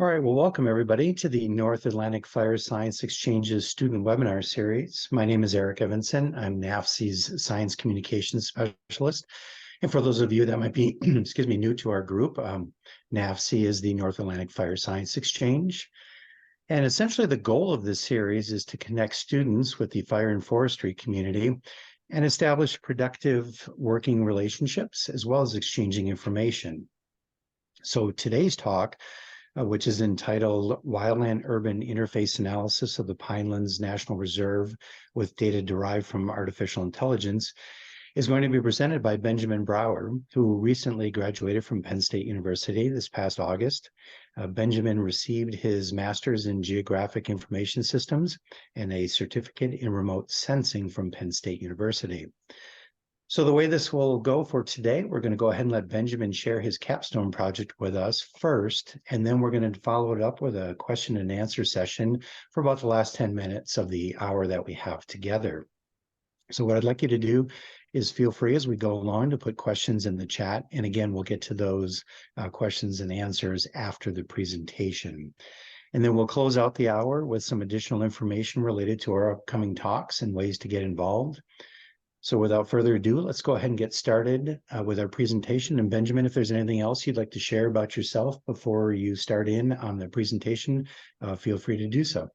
All right, well, welcome everybody to the North Atlantic Fire Science Exchange's student webinar series. My name is Eric Evanson. I'm NAFSE's Science Communications Specialist. And for those of you that might be, excuse me, new to our group, NAFSE is the North Atlantic Fire Science Exchange. And essentially the goal of this series is to connect students with the fire and forestry community and establish productive working relationships, as well as exchanging information. So today's talk, which is entitled Wildland Urban Interface Analysis of the Pinelands National Reserve with Data Derived from Artificial Intelligence, is going to be presented by Benjamin Brower, who recently graduated from Penn State University this past August. Benjamin received his master's in Geographic Information Systems and a certificate in remote sensing from Penn State University. So the way this will go for today, we're going to go ahead and let Benjamin share his capstone project with us first, and then we're going to follow it up with a question and answer session for about the last 10 minutes of the hour that we have together. So what I'd like you to do is feel free as we go along to put questions in the chat. And again, we'll get to those questions and answers after the presentation. And then we'll close out the hour with some additional information related to our upcoming talks and ways to get involved. So without further ado, let's go ahead and get started with our presentation. And Benjamin, if there's anything else you'd like to share about yourself before you start in on the presentation, feel free to do so.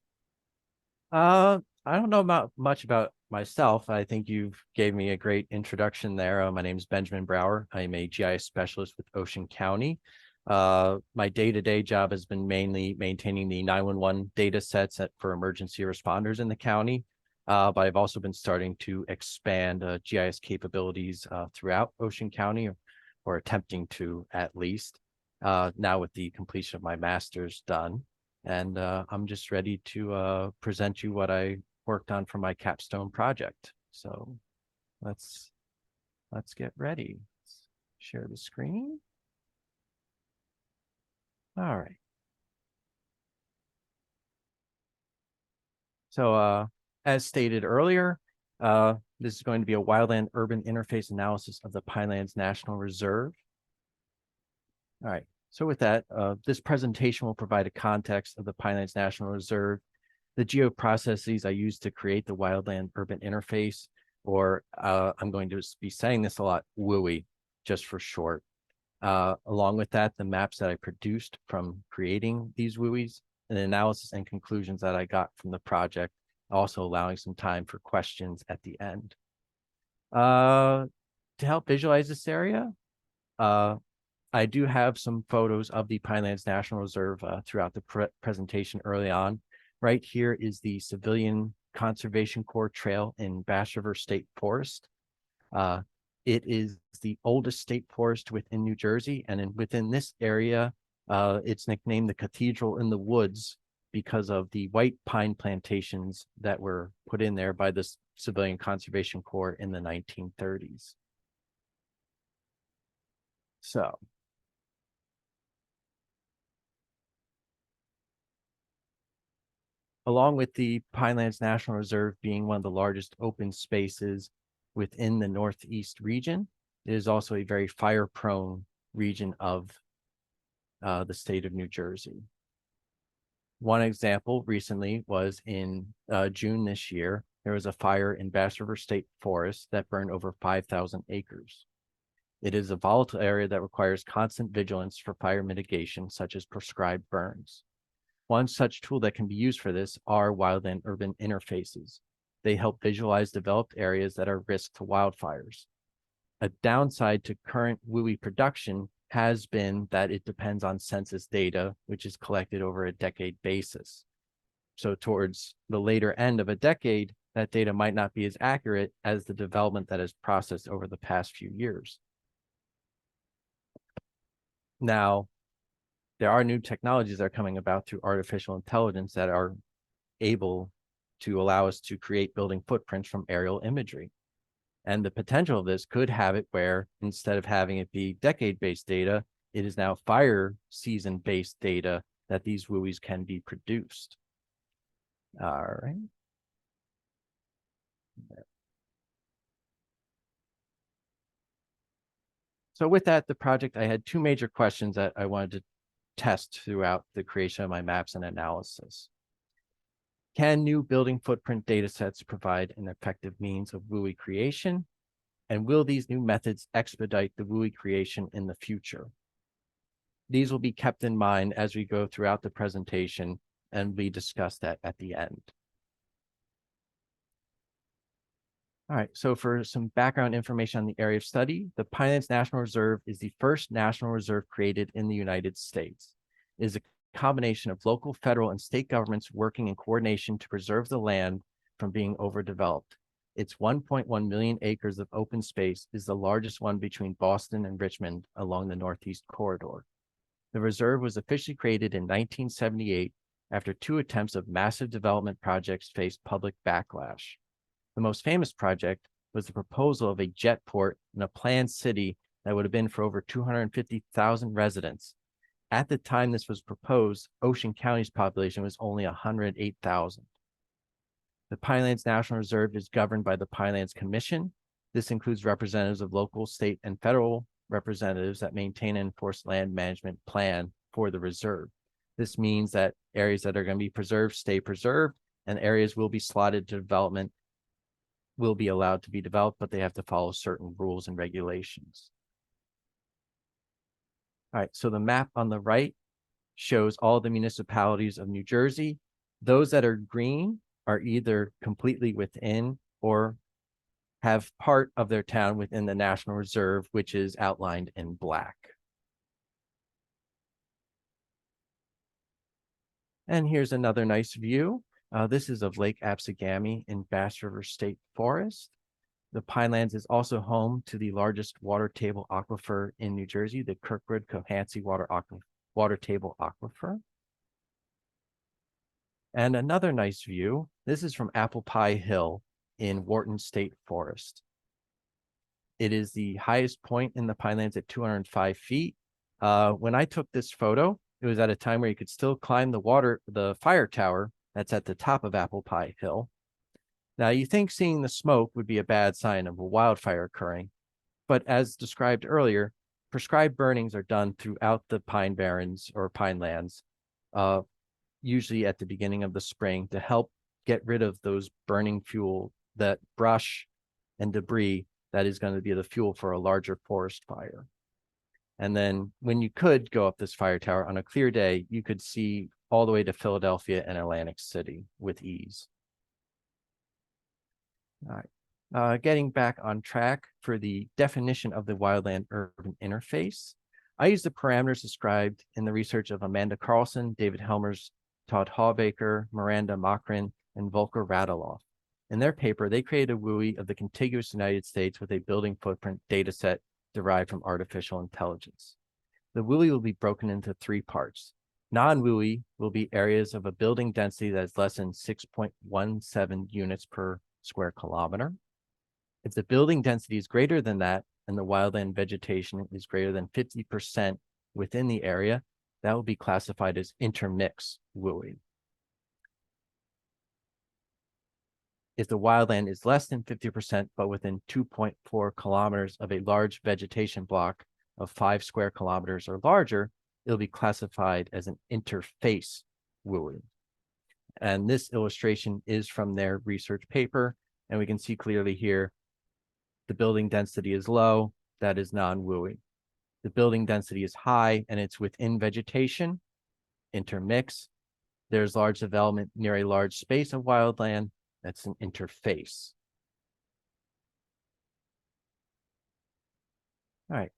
I don't know much about myself. I think you gave me a great introduction there. My name is Benjamin Brower. I'm a GIS specialist with Ocean County. My day-to-day job has been mainly maintaining the 911 data sets for emergency responders in the county. But I've also been starting to expand GIS capabilities throughout Ocean County, or attempting to at least, now with the completion of my master's done. And I'm just ready to present you what I worked on for my capstone project. So let's get ready. Let's share the screen. All right. So as stated earlier, this is going to be a wildland urban interface analysis of the Pinelands National Reserve. All right. So with that, this presentation will provide a context of the Pinelands National Reserve, the geoprocesses I used to create the Wildland Urban Interface, or I'm going to be saying this a lot, WUI, just for short. Along with that, the maps that I produced from creating these WUIs, and the analysis and conclusions that I got from the project, also allowing some time for questions at the end. To help visualize this area, I do have some photos of the Pinelands National Reserve throughout the presentation early on. Right here is the Civilian Conservation Corps Trail in Bass River State Forest. It is the oldest state forest within New Jersey, and within this area, it's nicknamed the Cathedral in the Woods because of the white pine plantations that were put in there by the Civilian Conservation Corps in the 1930s. So along with the Pinelands National Reserve being one of the largest open spaces within the Northeast region, it is also a very fire-prone region of the state of New Jersey. One example recently was in June this year. There was a fire in Bass River State Forest that burned over 5,000 acres. It is a volatile area that requires constant vigilance for fire mitigation, such as prescribed burns. One such tool that can be used for this are wildland urban interfaces. They help visualize developed areas that are risk to wildfires. A downside to current WUI production has been that it depends on census data, which is collected over a decade basis. So towards the later end of a decade, that data might not be as accurate as the development that is processed over the past few years. Now, there are new technologies that are coming about through artificial intelligence that are able to allow us to create building footprints from aerial imagery. And the potential of this could have it where instead of having it be decade-based data, it is now fire season-based data that these WUIs can be produced. All right. So with that, the project, I had two major questions that I wanted test throughout the creation of my maps and analysis. Can new building footprint data sets provide an effective means of WUI creation? And will these new methods expedite the WUI creation in the future? These will be kept in mind as we go throughout the presentation and we discuss that at the end. All right, so for some background information on the area of study, the Pinelands National Reserve is the first national reserve created in the United States. It is a combination of local, federal, and state governments working in coordination to preserve the land from being overdeveloped. Its 1.1 million acres of open space is the largest one between Boston and Richmond along the Northeast Corridor. The reserve was officially created in 1978 after 2 attempts of massive development projects faced public backlash. The most famous project was the proposal of a jet port in a planned city that would have been for over 250,000 residents. At the time this was proposed, Ocean County's population was only 108,000. The Pinelands National Reserve is governed by the Pinelands Commission. This includes representatives of local, state, and federal representatives that maintain and enforce land management plan for the reserve. This means that areas that are going to be preserved stay preserved, and areas will be slotted to development will be allowed to be developed, but they have to follow certain rules and regulations. All right, so the map on the right shows all the municipalities of New Jersey. Those that are green are either completely within or have part of their town within the National Reserve, which is outlined in black. And here's another nice view. This is of Lake Absegami in Bass River State Forest. The Pinelands is also home to the largest water table aquifer in New Jersey, the Kirkwood-Cohansey water table aquifer. And another nice view, this is from Apple Pie Hill in Wharton State Forest. It is the highest point in the Pinelands at 205 feet. When I took this photo, it was at a time where you could still climb the fire tower that's at the top of Apple Pie Hill. Now, you think seeing the smoke would be a bad sign of a wildfire occurring, but as described earlier, prescribed burnings are done throughout the Pine Barrens or Pinelands, usually at the beginning of the spring, to help get rid of those burning fuel, that brush and debris that is going to be the fuel for a larger forest fire. And then when you could go up this fire tower on a clear day, you could see all the way to Philadelphia and Atlantic City with ease. All right, getting back on track for the definition of the Wildland Urban Interface. I use the parameters described in the research of Amanda Carlson, David Helmers, Todd Hawbaker, Miranda Machrin, and Volker Radaloff. In their paper, they created a WUI of the contiguous United States with a building footprint data set derived from artificial intelligence. The WUI will be broken into 3 parts. Non-WUI will be areas of a building density that is less than 6.17 units per square kilometer. If the building density is greater than that and the wildland vegetation is greater than 50% within the area, that will be classified as intermix WUI. If the wildland is less than 50%, but within 2.4 kilometers of a large vegetation block of 5 square kilometers or larger, it'll be classified as an interface WUI. And this illustration is from their research paper. And we can see clearly here, the building density is low, that is non-WUI. The building density is high and it's within vegetation, intermix. There's large development near a large space of wildland, that's an interface. All right.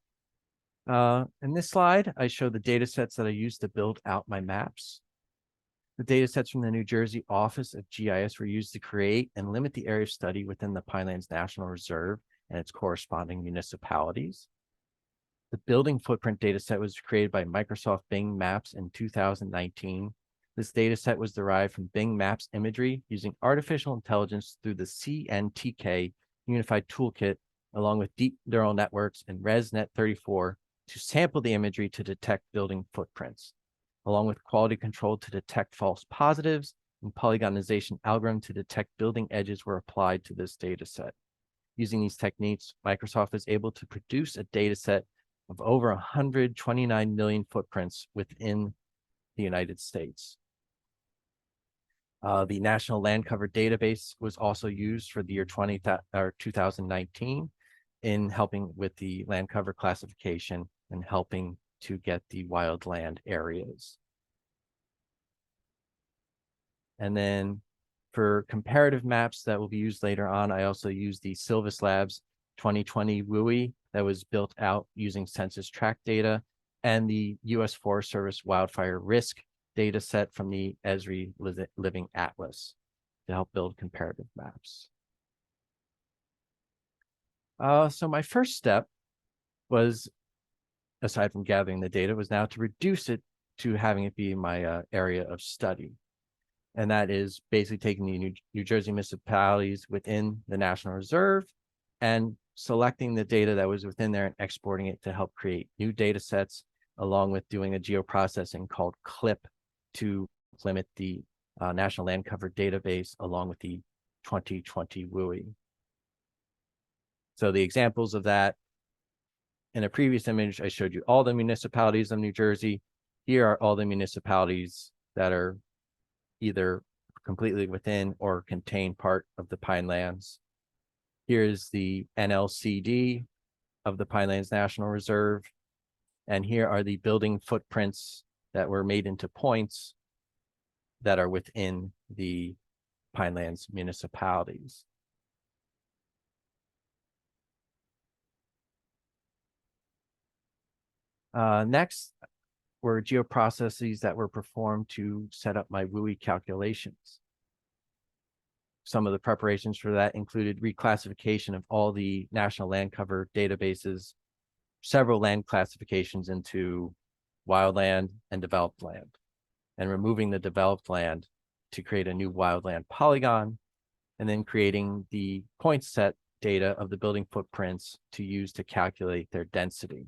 In this slide, I show the data sets that I used to build out my maps. The data sets from the New Jersey Office of GIS were used to create and limit the area of study within the Pinelands National Reserve and its corresponding municipalities. The building footprint data set was created by Microsoft Bing Maps in 2019. This data set was derived from Bing Maps imagery using artificial intelligence through the CNTK Unified Toolkit, along with deep neural networks and ResNet34 to sample the imagery to detect building footprints, along with quality control to detect false positives and polygonization algorithm to detect building edges were applied to this data set. Using these techniques, Microsoft was able to produce a data set of over 129 million footprints within the United States. The National Land Cover Database was also used for the year 2019 in helping with the land cover classification and helping to get the wildland areas. And then for comparative maps that will be used later on, I also use the Silvus Labs 2020 WUI that was built out using census tract data and the U.S. Forest Service wildfire risk data set from the Esri Living Atlas to help build comparative maps. So my first step was, aside from gathering the data, was now to reduce it to having it be my area of study. And that is basically taking the New Jersey municipalities within the National Reserve and selecting the data that was within there and exporting it to help create new data sets, along with doing a geoprocessing called CLIP to limit the National Land Cover Database along with the 2020 WUI. So the examples of that, in a previous image, I showed you all the municipalities of New Jersey. Here are all the municipalities that are either completely within or contain part of the Pinelands. Here's the NLCD of the Pinelands National Reserve. And here are the building footprints that were made into points that are within the Pinelands municipalities. Next were geoprocesses that were performed to set up my WUI calculations. Some of the preparations for that included reclassification of all the National Land Cover databases, several land classifications into wildland and developed land, and removing the developed land to create a new wildland polygon, and then creating the point set data of the building footprints to use to calculate their density.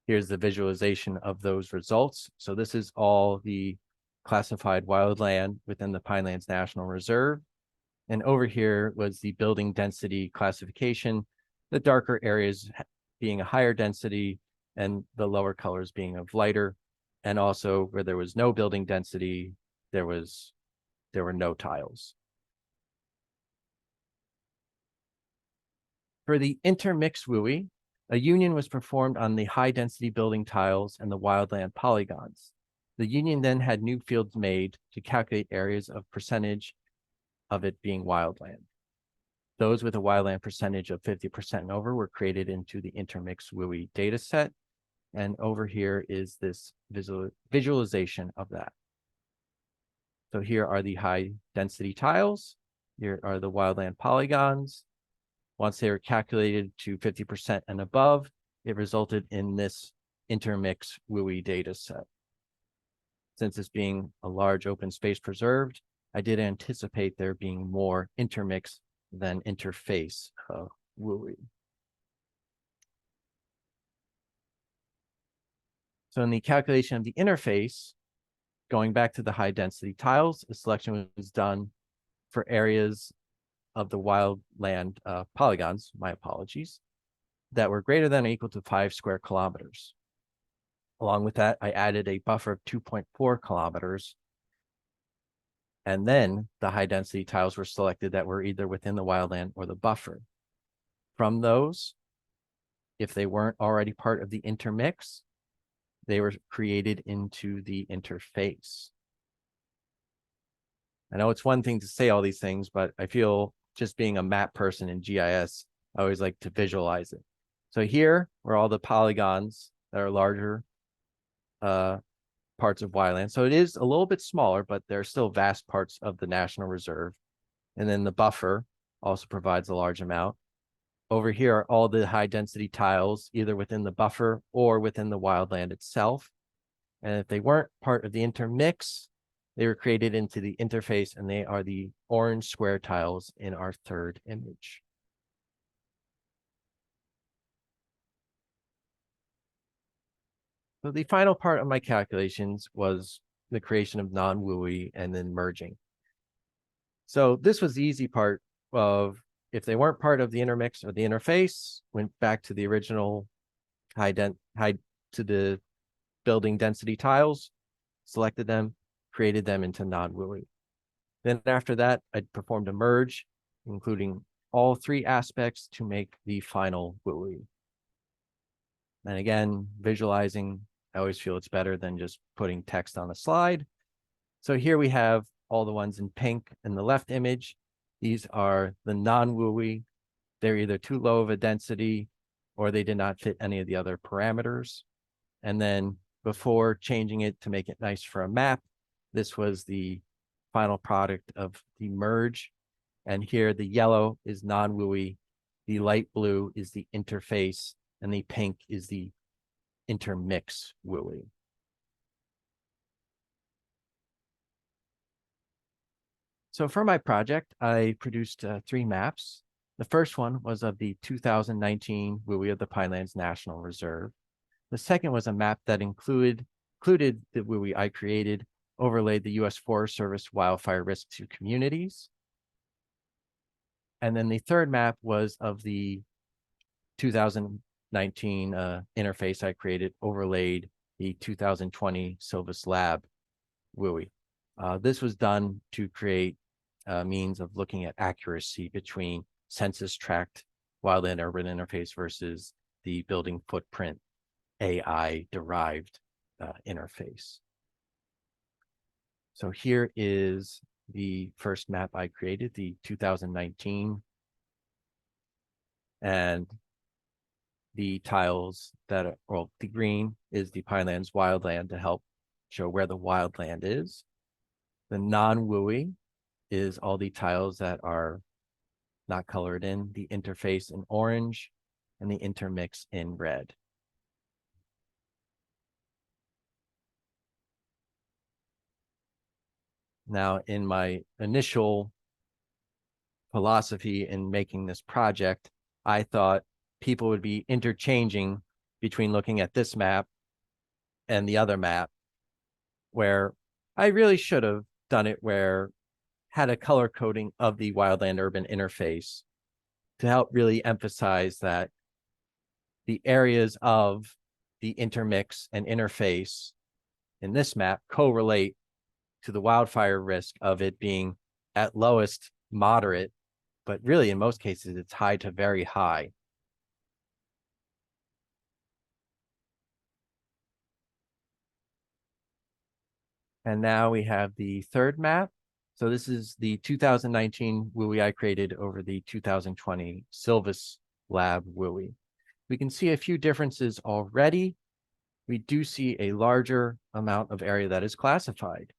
Here's the visualization of those results. So this is all the classified wildland within the Pinelands National Reserve. And over here was the building density classification, the darker areas being a higher density and the lower colors being of lighter. And also where there was no building density, there were no tiles. For the intermixed WUI, a union was performed on the high density building tiles and the wildland polygons. The union then had new fields made to calculate areas of percentage of it being wildland. Those with a wildland percentage of 50% and over were created into the intermixed WUI data set. And over here is this visualization of that. So here are the high density tiles. Here are the wildland polygons. Once they were calculated to 50% and above, it resulted in this intermix WUI data set. Since it's being a large open space preserved, I did anticipate there being more intermix than interface WUI. So in the calculation of the interface, going back to the high density tiles, a selection was done for areas of the wildland polygons, my apologies, that were greater than or equal to 5 square kilometers. Along with that, I added a buffer of 2.4 kilometers. And then the high density tiles were selected that were either within the wildland or the buffer. From those, if they weren't already part of the intermix, they were created into the interface. I know it's one thing to say all these things, but I feel just being a map person in GIS, I always like to visualize it. So here were all the polygons that are larger parts of wildland. So it is a little bit smaller, but there are still vast parts of the National Reserve. And then the buffer also provides a large amount. Over here are all the high density tiles, either within the buffer or within the wildland itself. And if they weren't part of the intermix, they were created into the interface, and they are the orange square tiles in our third image. So the final part of my calculations was the creation of non-WUI and then merging. So this was the easy part of if they weren't part of the intermix or the interface, went back to the original high to the building density tiles, selected them, created them into non-WUI. Then after that, I performed a merge, including all three aspects to make the final WUI. And again, visualizing, I always feel it's better than just putting text on a slide. So here we have all the ones in pink in the left image. These are the non-WUI. They're either too low of a density or they did not fit any of the other parameters. And then before changing it to make it nice for a map, this was the final product of the merge. And here the yellow is non-WUI, the light blue is the interface, and the pink is the intermix WUI. So for my project, I produced 3 maps. The first one was of the 2019 WUI of the Pinelands National Reserve. The second was a map that included the WUI I created, overlaid the U.S. Forest Service wildfire risk to communities. And then the third map was of the 2019 interface I created, overlaid the 2020 Silvis Lab WUI. This was done to create a means of looking at accuracy between census tract wildland urban interface versus the building footprint AI derived interface. So here is the first map I created, the 2019. And the tiles that are, well, the green is the Pinelands wildland to help show where the wildland is. The non-WUI is all the tiles that are not colored in, the interface in orange, and the intermix in red. Now, in my initial philosophy in making this project, I thought people would be interchanging between looking at this map and the other map, where I really should have done it where had a color coding of the wildland urban interface to help really emphasize that the areas of the intermix and interface in this map correlate to the wildfire risk of it being at lowest moderate, but really in most cases it's high to very high. And now we have the third map. So this is the 2019 WUI I created over the 2020 Silvis Lab WUI. We can see a few differences already. We do see a larger amount of area that is classified,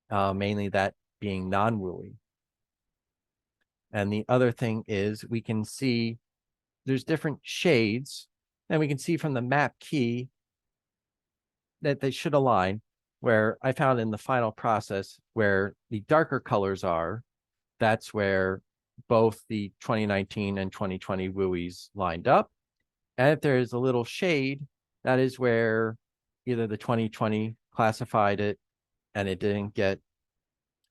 mainly that being non-WUI. And the other thing is we can see there's different shades, and we can see from the map key that they should align, where I found in the final process where the darker colors are, that's where both the 2019 and 2020 WUIs lined up. And if there's a little shade, that is where either the 2020 classified it and it didn't get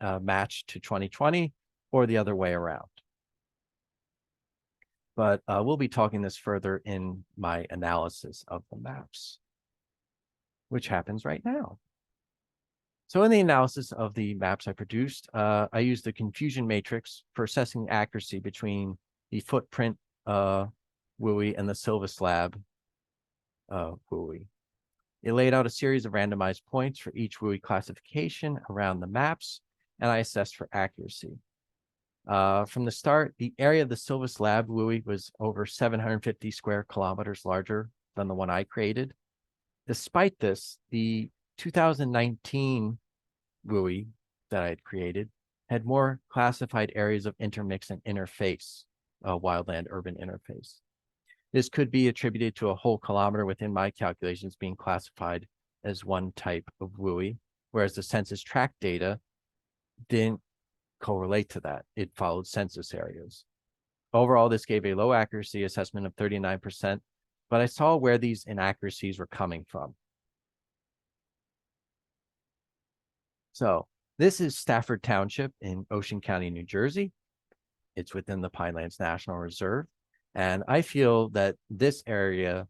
matched to 2020, or the other way around. But we'll be talking this further in my analysis of the maps, which happens right now. So in the analysis of the maps I produced, I used the confusion matrix for assessing accuracy between the footprint WUI and the Silvis Lab WUI. It laid out a series of randomized points for each WUI classification around the maps, and I assessed for accuracy. From the start, the area of the Silvis Lab WUI was over 750 square kilometers larger than the one I created. Despite this, the 2019 WUI that I had created had more classified areas of intermix and interface, wildland urban interface. This could be attributed to a whole kilometer within my calculations being classified as one type of WUI, whereas the census tract data didn't correlate to that. It followed census areas. Overall, this gave a low accuracy assessment of 39%, but I saw where these inaccuracies were coming from. So this is Stafford Township in Ocean County, New Jersey. It's within the Pinelands National Reserve. And I feel that this area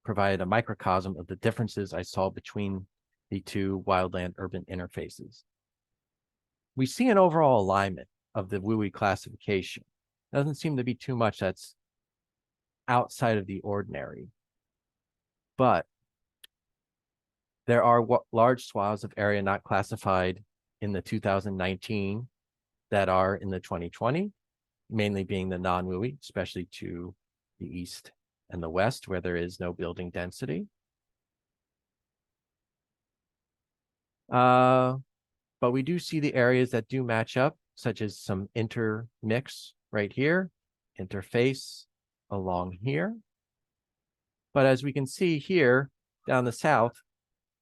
provided a microcosm of the differences I saw between the two wildland urban interfaces. We see an overall alignment of the WUI classification. Doesn't seem to be too much that's outside of the ordinary. But there are large swaths of area not classified in the 2019 that are in the 2020, mainly being the non-WUI, especially to the east and the west, where there is no building density. But we do see the areas that do match up, such as some intermix right here, interface along here. But as we can see here down the south,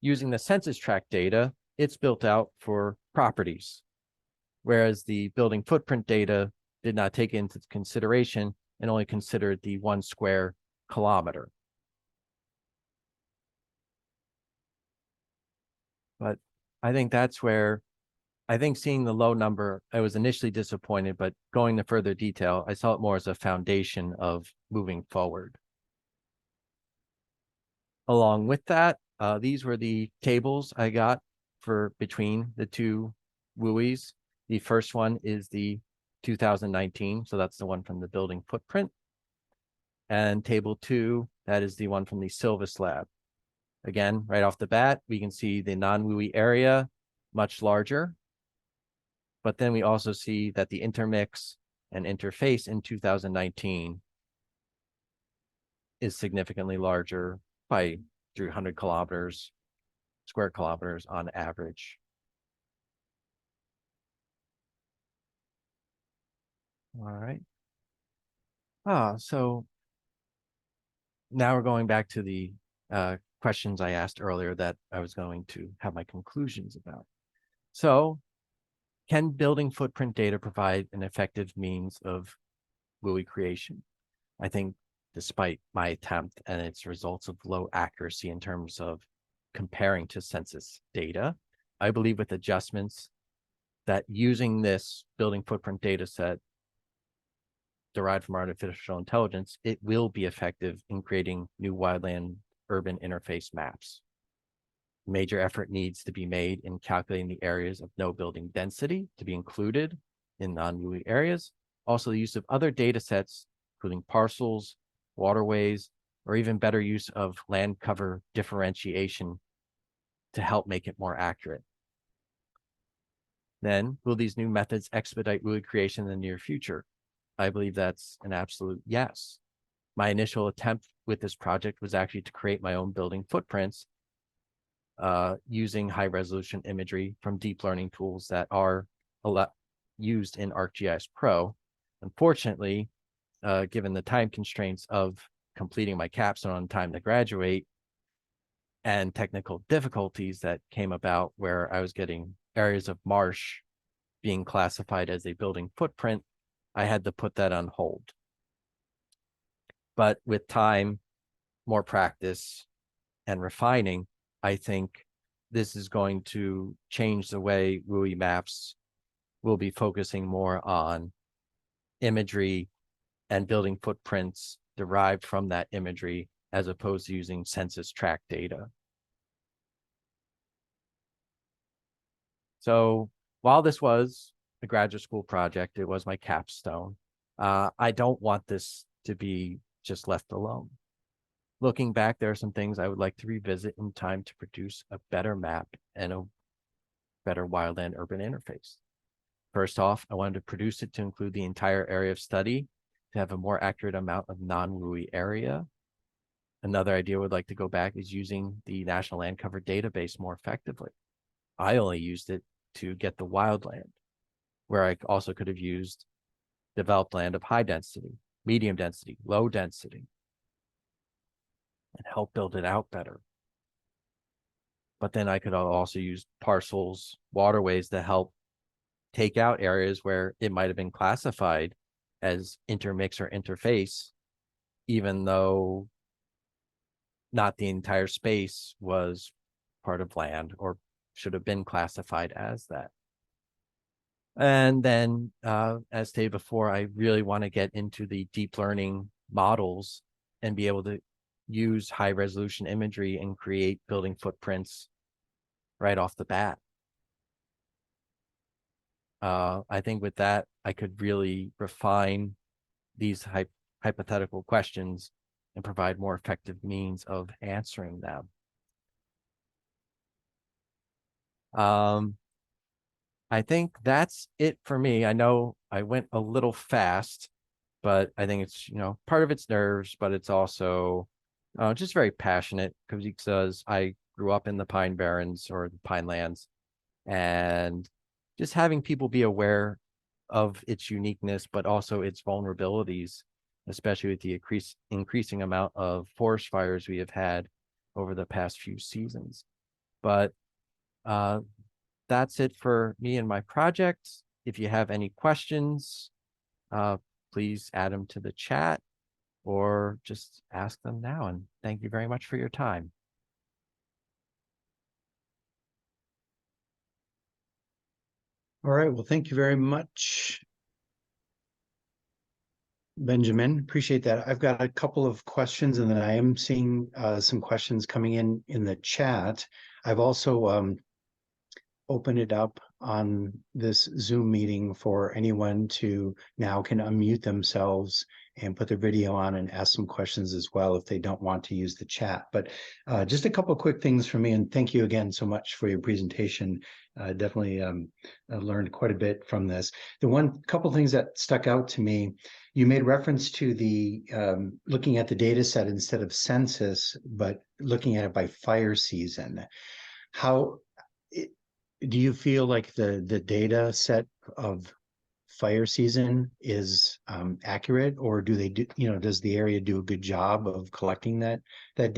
using the census tract data, it's built out for properties, whereas the building footprint data did not take into consideration and only considered the 1 square kilometer. But I think that's where, I think seeing the low number, I was initially disappointed, but going to further detail, I saw it more as a foundation of moving forward. Along with that, these were the tables I got for between the two WUIs. The first one is the 2019, so that's the one from the building footprint. And table 2, that is the one from the Silvis lab. Again, right off the bat, we can see the non-WUI area much larger. But then we also see that the intermix and interface in 2019 is significantly larger by 300 square kilometers on average. All right. So now we're going back to the questions I asked earlier that I was going to have my conclusions about. So, can building footprint data provide an effective means of WUI creation? I think despite my attempt and its results of low accuracy in terms of comparing to census data, I believe with adjustments that using this building footprint data set derived from artificial intelligence, it will be effective in creating new wildland urban interface maps. Major effort needs to be made in calculating the areas of no building density to be included in non-WUI areas. Also, the use of other data sets, including parcels, waterways, or even better use of land cover differentiation to help make it more accurate. Then, will these new methods expedite WUI creation in the near future? I believe that's an absolute yes. My initial attempt with this project was actually to create my own building footprints using high resolution imagery from deep learning tools that are used in ArcGIS Pro. Unfortunately, given the time constraints of completing my capstone on time to graduate and technical difficulties that came about where I was getting areas of marsh being classified as a building footprint, I had to put that on hold. But with time, more practice, and refining, I think this is going to change the way WUI maps will be focusing more on imagery and building footprints derived from that imagery as opposed to using census tract data. So while this was a graduate school project, it was my capstone. I don't want this to be just left alone. Looking back, there are some things I would like to revisit in time to produce a better map and a better wildland urban interface. First off, I wanted to produce it to include the entire area of study to have a more accurate amount of non-WUI area. Another idea I would like to go back is using the National Land Cover database more effectively. I only used it to get the wildland, where I also could have used developed land of high density, medium density, low density, and help build it out better. But then I could also use parcels, waterways to help take out areas where it might have been classified as intermix or interface, even though not the entire space was part of land or should have been classified as that. And then, as stated before, I really want to get into the deep learning models and be able to use high resolution imagery and create building footprints right off the bat. I think with that, I could really refine these hypothetical questions and provide more effective means of answering them. I think that's it for me. I know I went a little fast, but I think it's, part of it's nerves, but it's also just very passionate because I grew up in the Pine Barrens or the Pinelands, and just having people be aware of its uniqueness, but also its vulnerabilities, especially with the increasing amount of forest fires we have had over the past few seasons. But that's it for me and my project. If you have any questions, please add them to the chat or just ask them now. And thank you very much for your time. All right, well, thank you very much, Benjamin. Appreciate that. I've got a couple of questions, and then I am seeing some questions coming in the chat. I've also open it up on this Zoom meeting for anyone to now can unmute themselves and put their video on and ask some questions as well if they don't want to use the chat. But just a couple of quick things for me, and thank you again so much for your presentation. Definitely learned quite a bit from this. The couple things that stuck out to me, you made reference to the looking at the data set instead of census, but looking at it by fire season. Do you feel like the data set of fire season is accurate, or does the area do a good job of collecting that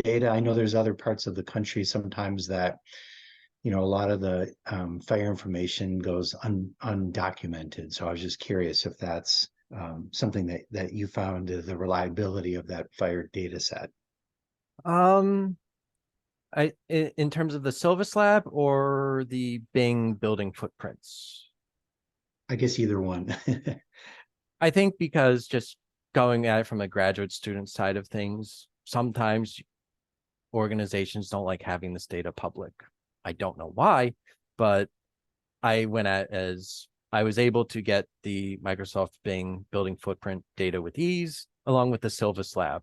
data? I know there's other parts of the country sometimes that a lot of the fire information goes undocumented. So I was just curious if that's something that you found the reliability of that fire data set. In terms of the Silvus Lab or the Bing building footprints? I guess either one. I think because just going at it from a graduate student side of things, sometimes organizations don't like having this data public. I don't know why, but I was able to get the Microsoft Bing building footprint data with ease, along with the Silvus Lab.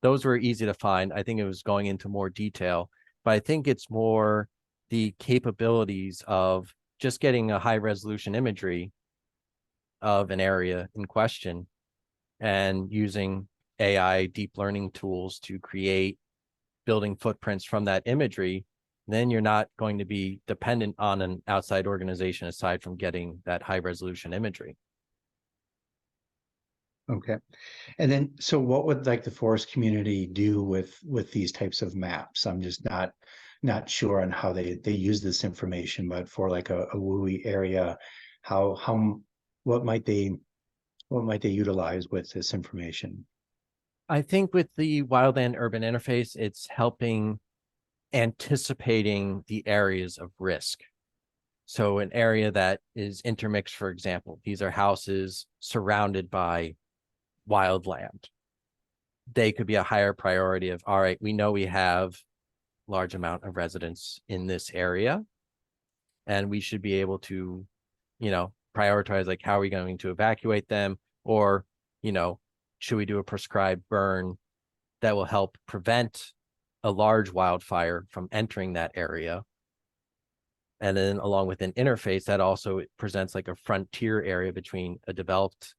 Those were easy to find. I think it was going into more detail, but I think it's more the capabilities of just getting a high resolution imagery of an area in question and using AI deep learning tools to create building footprints from that imagery. Then you're not going to be dependent on an outside organization aside from getting that high resolution imagery. Okay. And then, so what would like the forest community do with these types of maps? I'm just not sure on how they use this information, but for like a WUI area, what might they utilize with this information? I think with the Wildland Urban Interface, it's helping anticipating the areas of risk. So an area that is intermixed, for example, these are houses surrounded by wildland. They could be a higher priority of, all right, we know we have large amount of residents in this area, and we should be able to, prioritize, like, how are we going to evacuate them? Or, should we do a prescribed burn that will help prevent a large wildfire from entering that area? And then along with an interface that also presents like a frontier area between a developed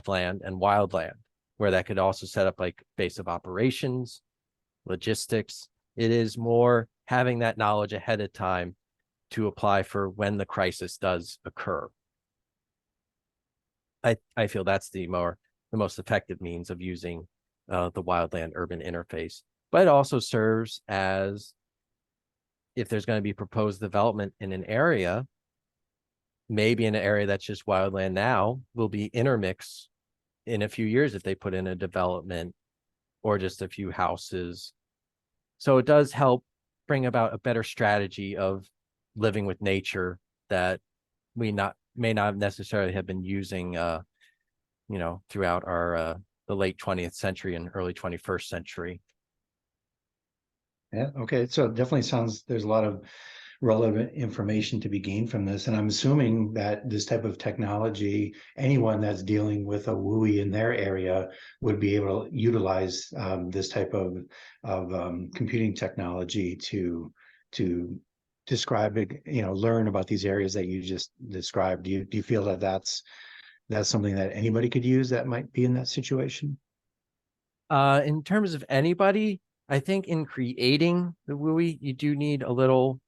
land and wildland, where that could also set up like base of operations, logistics. It is more having that knowledge ahead of time to apply for when the crisis does occur. I feel that's the most effective means of using the Wildland Urban Interface. But it also serves as, if there's going to be proposed development in an area, maybe in an area that's just wildland now will be intermix in a few years if they put in a development or just a few houses. So it does help bring about a better strategy of living with nature that may not necessarily have been using throughout our the late 20th century and early 21st century. Yeah, okay. So it definitely sounds there's a lot of relevant information to be gained from this. And I'm assuming that this type of technology, anyone that's dealing with a WUI in their area would be able to utilize this type of computing technology to describe it, learn about these areas that you just described. Do you feel that that's something that anybody could use that might be in that situation? In terms of anybody, I think in creating the WUI, you do need a little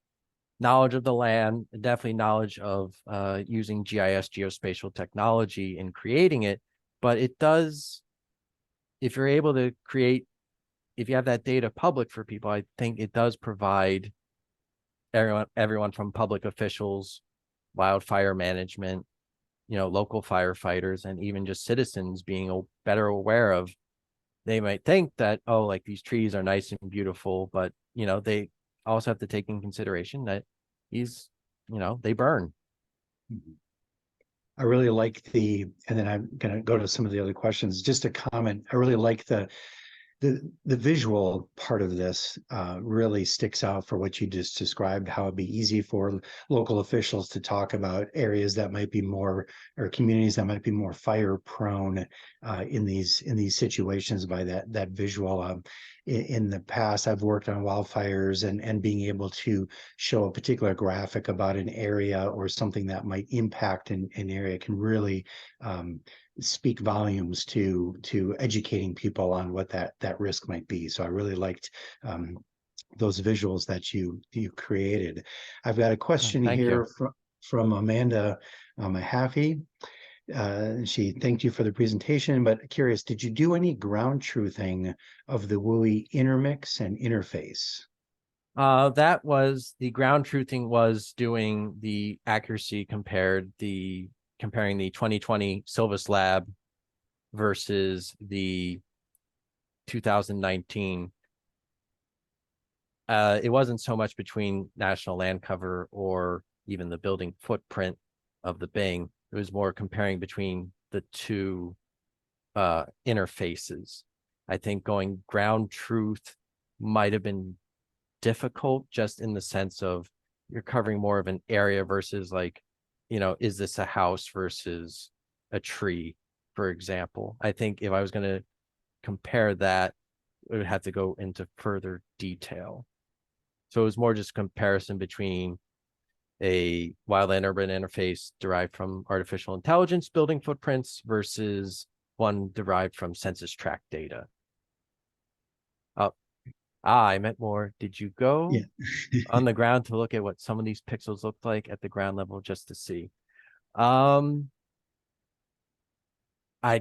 knowledge of the land, definitely knowledge of using GIS geospatial technology in creating it. But it does, if you're able to create, if you have that data public for people, I think it does provide everyone from public officials, wildfire management, local firefighters, and even just citizens being better aware of. They might think that, oh, like these trees are nice and beautiful, but they also have to take in consideration that they burn. Mhm. I really like and then I'm going to go to some of the other questions. Just a comment. I really like the visual part of this really sticks out for what you just described, how it'd be easy for local officials to talk about areas that might be more, or communities that might be more fire prone in these situations by that visual. In the past, I've worked on wildfires and being able to show a particular graphic about an area or something that might impact an area can really speak volumes to educating people on what that risk might be. So I really liked those visuals that you created. I've got a question Thank you. here from Amanda Mahaffey. She thanked you for the presentation, but curious, did you do any ground truthing of the WUI intermix and interface? That was the ground truthing was doing the accuracy comparing the 2020 Silvus Lab versus the 2019. It wasn't so much between national land cover or even the building footprint of the Bing. It was more comparing between the two interfaces. I think going ground truth might have been difficult just in the sense of you're covering more of an area versus is this a house versus a tree, for example. I think if I was going to compare that, it would have to go into further detail. So it was more just comparison between a wildland urban interface derived from artificial intelligence building footprints versus one derived from census tract data. I meant more. Did you go on the ground to look at what some of these pixels looked like at the ground level just to see? I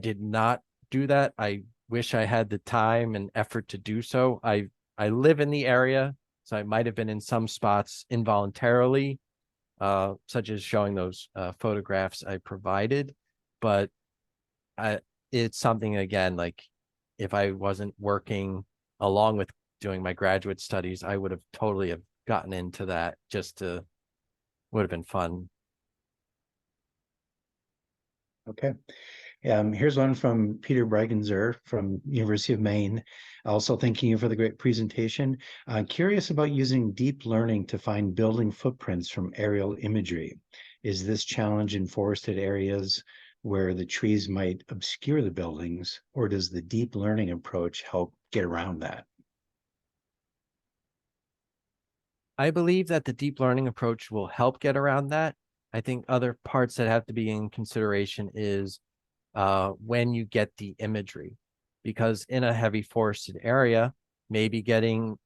did not do that. I wish I had the time and effort to do so. I live in the area, so I might have been in some spots involuntarily, such as showing those photographs I provided. But it's something, again, like if I wasn't working along with doing my graduate studies, I would have totally have gotten into that would have been fun. Okay. Here's one from Peter Breigenzer from University of Maine. Also thanking you for the great presentation. Curious about using deep learning to find building footprints from aerial imagery. Is this challenge in forested areas where the trees might obscure the buildings, or does the deep learning approach help get around that? I believe that the deep learning approach will help get around that. I think other parts that have to be in consideration is when you get the imagery, because in a heavy forested area, maybe getting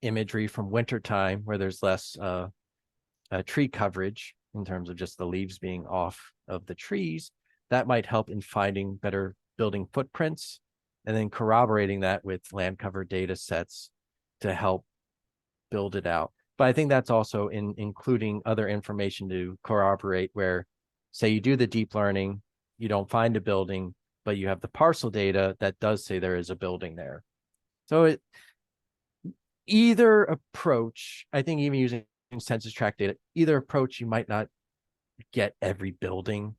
imagery from wintertime where there's less tree coverage in terms of just the leaves being off of the trees, that might help in finding better building footprints and then corroborating that with land cover data sets to help build it out. But I think that's also including other information to corroborate where, say you do the deep learning, you don't find a building, but you have the parcel data that does say there is a building there. So either approach, I think even using census tract data, either approach you might not get every building,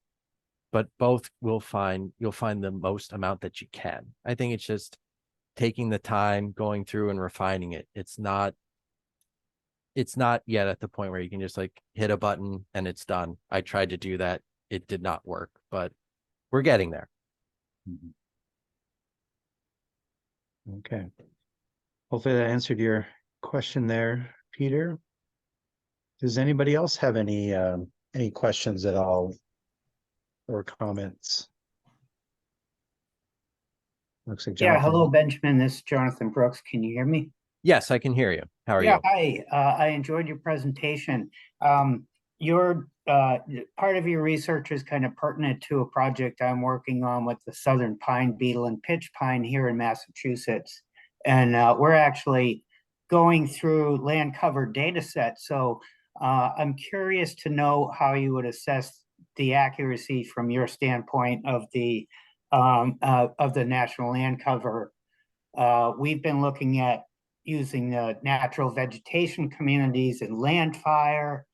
but both you'll find the most amount that you can. I think it's just taking the time, going through and refining it. It's not yet at the point where you can just like hit a button and it's done. I tried to do that. It did not work, but we're getting there. Okay. Hopefully that answered your question there, Peter. Does anybody else have any questions at all or comments? Looks like Yeah, Jonathan. hello, Benjamin. This is Jonathan Brooks. Can you hear me? Yes, I can hear you. How are Yeah, you? hi. I enjoyed your presentation. Your part of your research is kind of pertinent to a project I'm working on with the southern pine beetle and pitch pine here in Massachusetts. And we're actually going through land cover data sets. So I'm curious to know how you would assess the accuracy from your standpoint of the national land cover. We've been looking at using the natural vegetation communities and land fire.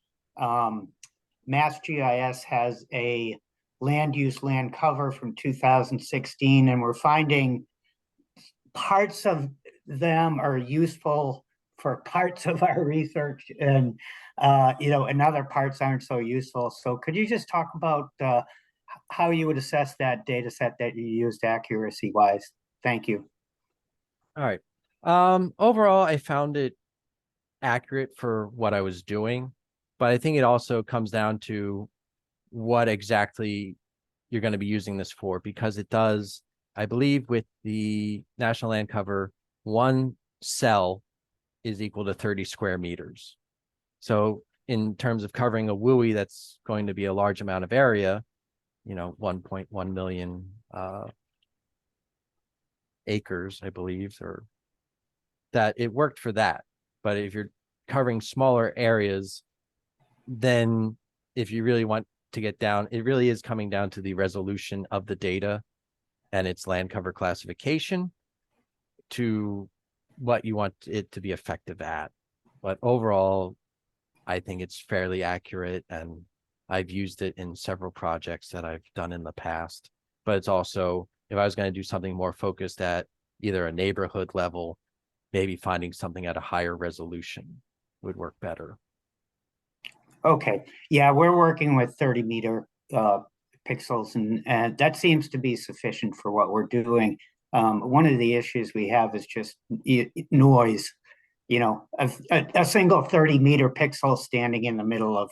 MassGIS has a land use land cover from 2016, and we're finding parts of them are useful for parts of our research, and and other parts aren't so useful. So could you just talk about how you would assess that data set that you used accuracy wise? Thank you. All right. Overall, I found it accurate for what I was doing, but I think it also comes down to what exactly you're going to be using this for, because it does, I believe with the national land cover, one cell is equal to 30 square meters. So in terms of covering a WUI, that's going to be a large amount of area, 1.1 million acres, I believe, or that it worked for that. But if you're covering smaller areas, then if you really want to get down, it really is coming down to the resolution of the data and its land cover classification to what you want it to be effective at. But overall, I think it's fairly accurate, and I've used it in several projects that I've done in the past. But it's also, if I was going to do something more focused at either a neighborhood level, maybe finding something at a higher resolution would work better. Okay, yeah, we're working with 30-meter pixels, and that seems to be sufficient for what we're doing. One of the issues we have is just noise. A single 30-meter pixel standing in the middle of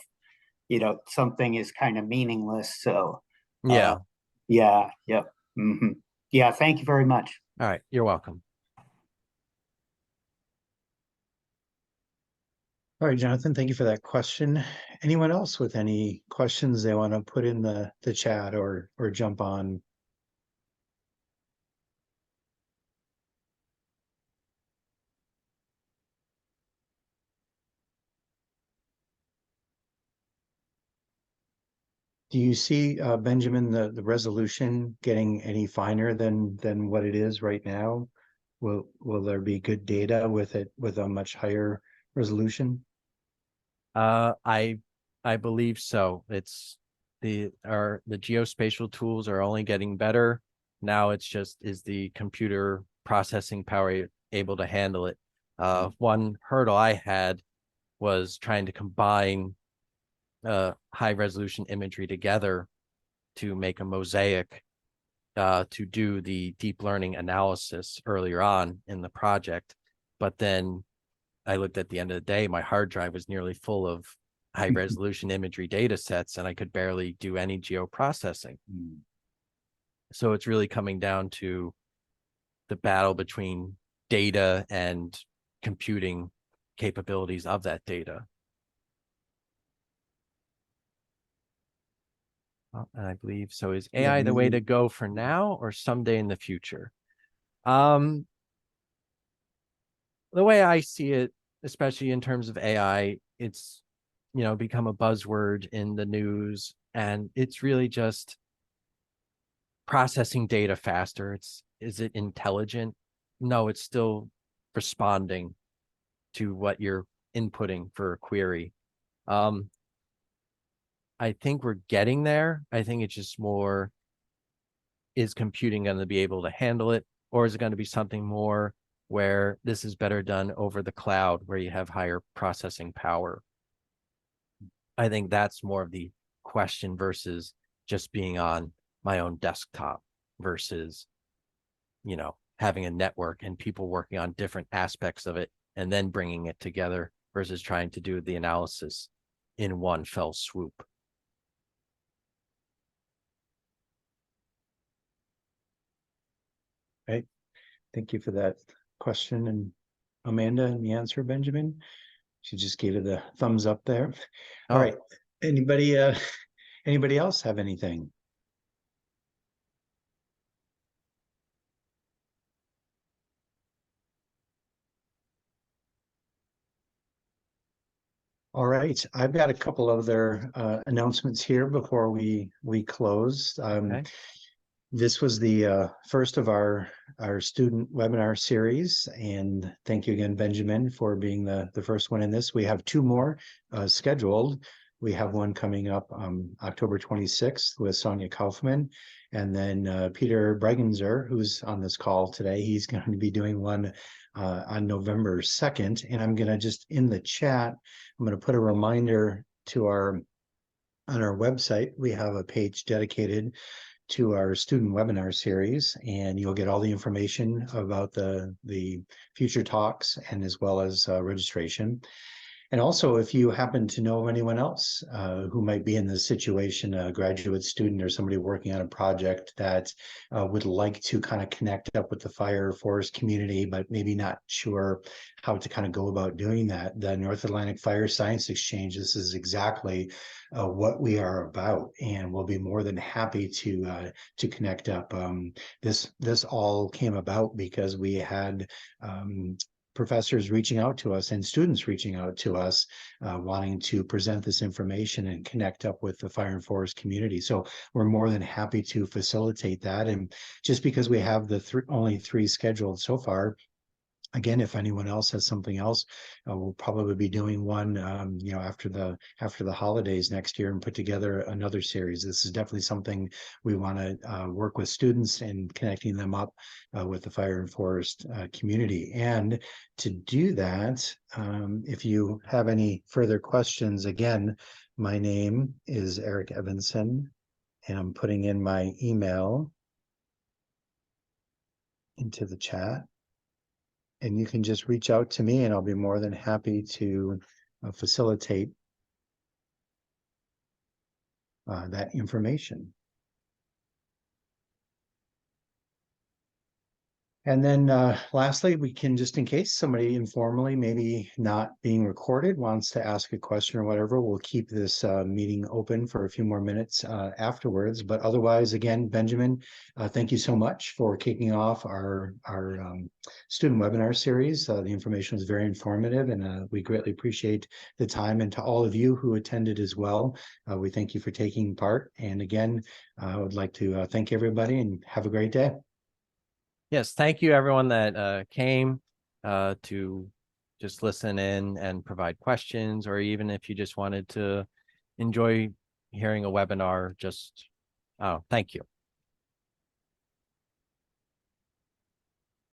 something is kind of meaningless. So Yeah. Yeah. Yeah, thank you very much. All right, you're welcome. All right, Jonathan, thank you for that question. Anyone else with any questions they want to put in the chat or jump on? Do you see, Benjamin, the resolution getting any finer than what it is right now? Will there be good data with it with a much higher resolution? I believe so. It's the geospatial tools are only getting better. Now it's just, is the computer processing power able to handle it? One hurdle I had was trying to combine high resolution imagery together to make a mosaic to do the deep learning analysis earlier on in the project. But then I looked at the end of the day, my hard drive was nearly full of high resolution imagery data sets, and I could barely do any geoprocessing. So it's really coming down to the battle between data and computing capabilities of that data. And I believe so. Is AI the way to go for now or someday in the future? The way I see it, especially in terms of AI, it's become a buzzword in the news, and it's really just processing data faster. Is it intelligent? No, it's still responding to what you're inputting for a query. I think we're getting there. I think it's just more, is computing going to be able to handle it? Or is it going to be something more where this is better done over the cloud, where you have higher processing power? I think that's more of the question versus just being on my own desktop versus, you know, having a network and people working on different aspects of it and then bringing it together versus trying to do the analysis in one fell swoop. Right. Thank you for that question. And Amanda, and the answer, Benjamin? She just gave it the thumbs up there. All right. Anybody else have anything? All right, I've got a couple other announcements here before we close. Okay. This was the first of our student webinar series, and thank you again, Benjamin, for being the first one in this. We have two more scheduled. We have one coming up October 26th with Sonia Kaufman, and then Peter Bregenzer, who's on this call today. He's going to be doing one on November 2nd, and I'm going to just in the chat, I'm going to put a reminder to on our website. We have a page dedicated to our student webinar series, and you'll get all the information about the future talks and as well as registration. And also, if you happen to know of anyone else who might be in this situation, a graduate student or somebody working on a project that would like to kind of connect up with the fire forest community, but maybe not sure how to kind of go about doing that, the North Atlantic Fire Science Exchange, this is exactly what we are about, and we'll be more than happy to connect up. This all came about because we had professors reaching out to us and students reaching out to us, wanting to present this information and connect up with the fire and forest community. So we're more than happy to facilitate that. And just because we have the only three scheduled so far, again, if anyone else has something else, we'll probably be doing one, you know, after the holidays next year and put together another series. This is definitely something we want to work with students and connecting them up with the fire and forest community. And to do that, if you have any further questions, again, my name is Eric Evanson, and I'm putting in my email into the chat. And you can just reach out to me and I'll be more than happy to facilitate that information. And then lastly, we can, just in case somebody informally, maybe not being recorded, wants to ask a question or whatever, we'll keep this meeting open for a few more minutes afterwards. But otherwise, again, Benjamin, thank you so much for kicking off our student webinar series. The information was very informative, and we greatly appreciate the time. And to all of you who attended as well, we thank you for taking part. And again, I would like to thank everybody and have a great day. Yes, thank you everyone that came to just listen in and provide questions, or even if you just wanted to enjoy hearing a webinar, just thank you.